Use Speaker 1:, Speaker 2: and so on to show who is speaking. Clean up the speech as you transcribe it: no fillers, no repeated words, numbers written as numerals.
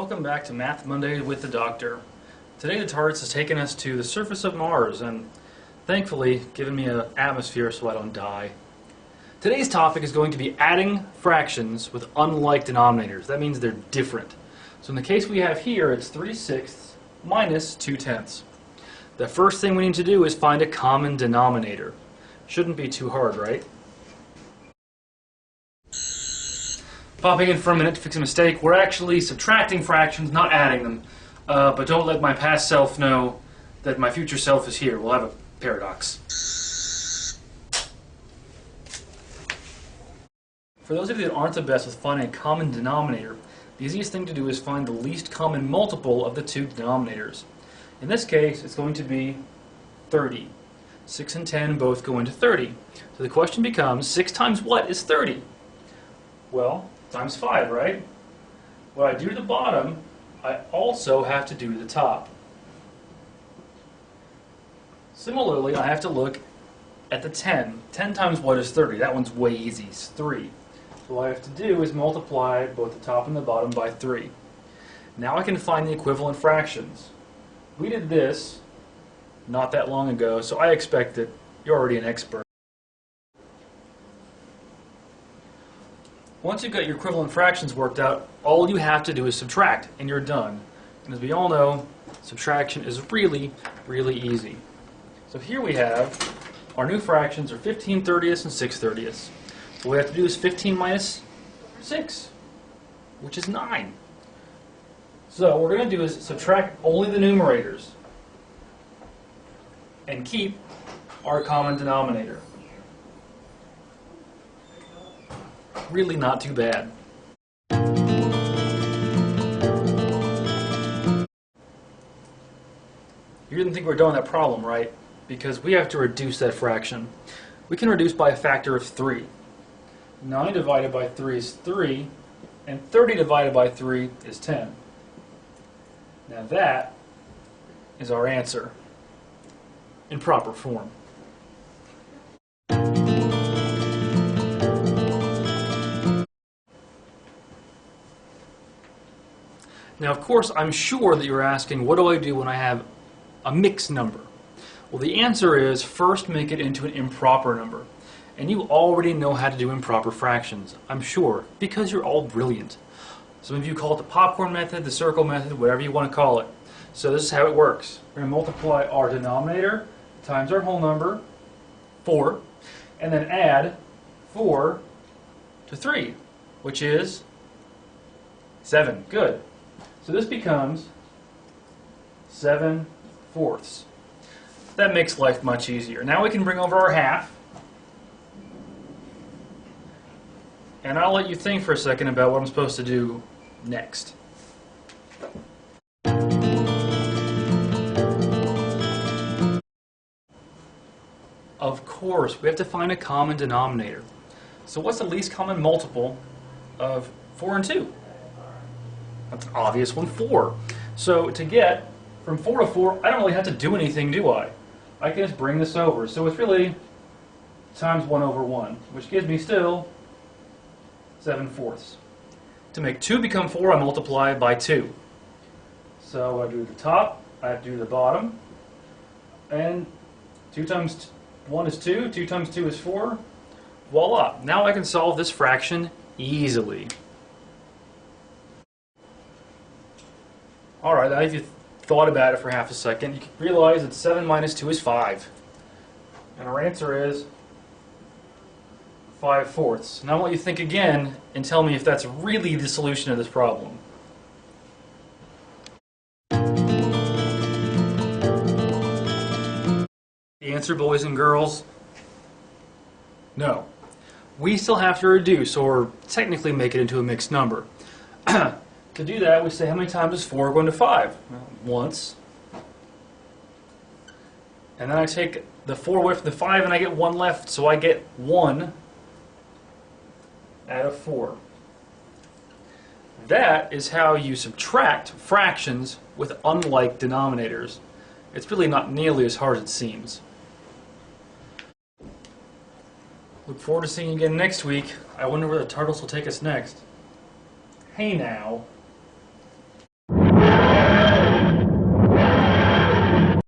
Speaker 1: Welcome back to Math Monday with the Doctor. Today the TARDIS has taken us to the surface of Mars and thankfully given me an atmosphere so I don't die. Today's topic is going to be adding fractions with unlike denominators. That means they're different. So in the case we have here, it's 3/6 minus 2/10. The first thing we need to do is find a common denominator. Shouldn't be too hard, right? Popping in for a minute to fix a mistake. We're actually subtracting fractions, not adding them. But don't let my past self know that my future self is here. We'll have a paradox. For those of you that aren't the best with finding a common denominator, the easiest thing to do is find the least common multiple of the two denominators. In this case, it's going to be 30. 6 and 10 both go into 30. So the question becomes, 6 times what is 30? Well, times 5, right? What I do to the bottom, I also have to do to the top. Similarly, I have to look at the 10. 10 times what is 30? That one's way easy. It's 3. So what I have to do is multiply both the top and the bottom by 3. Now I can find the equivalent fractions. We did this not that long ago, so I expect that you're already an expert. Once you've got your equivalent fractions worked out, all you have to do is subtract, and you're done. And as we all know, subtraction is really, really easy. So here we have our new fractions are 15/30 and 6/30. What we have to do is 15 minus 6, which is 9. So what we're going to do is subtract only the numerators and keep our common denominator. Really not too bad. You didn't think we were done with that problem, right? Because we have to reduce that fraction. We can reduce by a factor of 3. 9 divided by 3 is 3, and 30 divided by 3 is 10. Now that is our answer in proper form. Now, of course, I'm sure that you're asking, what do I do when I have a mixed number? Well, the answer is first make it into an improper number. And you already know how to do improper fractions, I'm sure, because you're all brilliant. Some of you call it the popcorn method, the circle method, whatever you want to call it. So this is how it works. We're going to multiply our denominator times our whole number, 4, and then add 4 to 3, which is 7. Good. So this becomes 7/4. That makes life much easier. Now we can bring over our half. And I'll let you think for a second about what I'm supposed to do next. Of course, we have to find a common denominator. So what's the least common multiple of 4 and 2? That's an obvious one, 4. So to get from 4 to 4, I don't really have to do anything, do I? I can just bring this over. So it's really times 1 over 1, which gives me still 7/4. To make 2 become 4, I multiply by 2. So I do the top, I have to do the bottom, and 2 times 1 is 2, 2 times 2 is 4. Voila! Now I can solve this fraction easily. Alright, now if you thought about it for half a second, you can realize that 7 minus 2 is 5. And our answer is 5/4. Now I want you to think again and tell me if that's really the solution to this problem. The answer, boys and girls, no. We still have to reduce, or technically make it into a mixed number. To do that, we say, how many times is 4 going to 5? Well, once. And then I take the 4 away from the 5 and I get 1 left, so I get 1 out of 4. That is how you subtract fractions with unlike denominators. It's really not nearly as hard as it seems. Look forward to seeing you again next week. I wonder where the TARDIS will take us next. Hey now.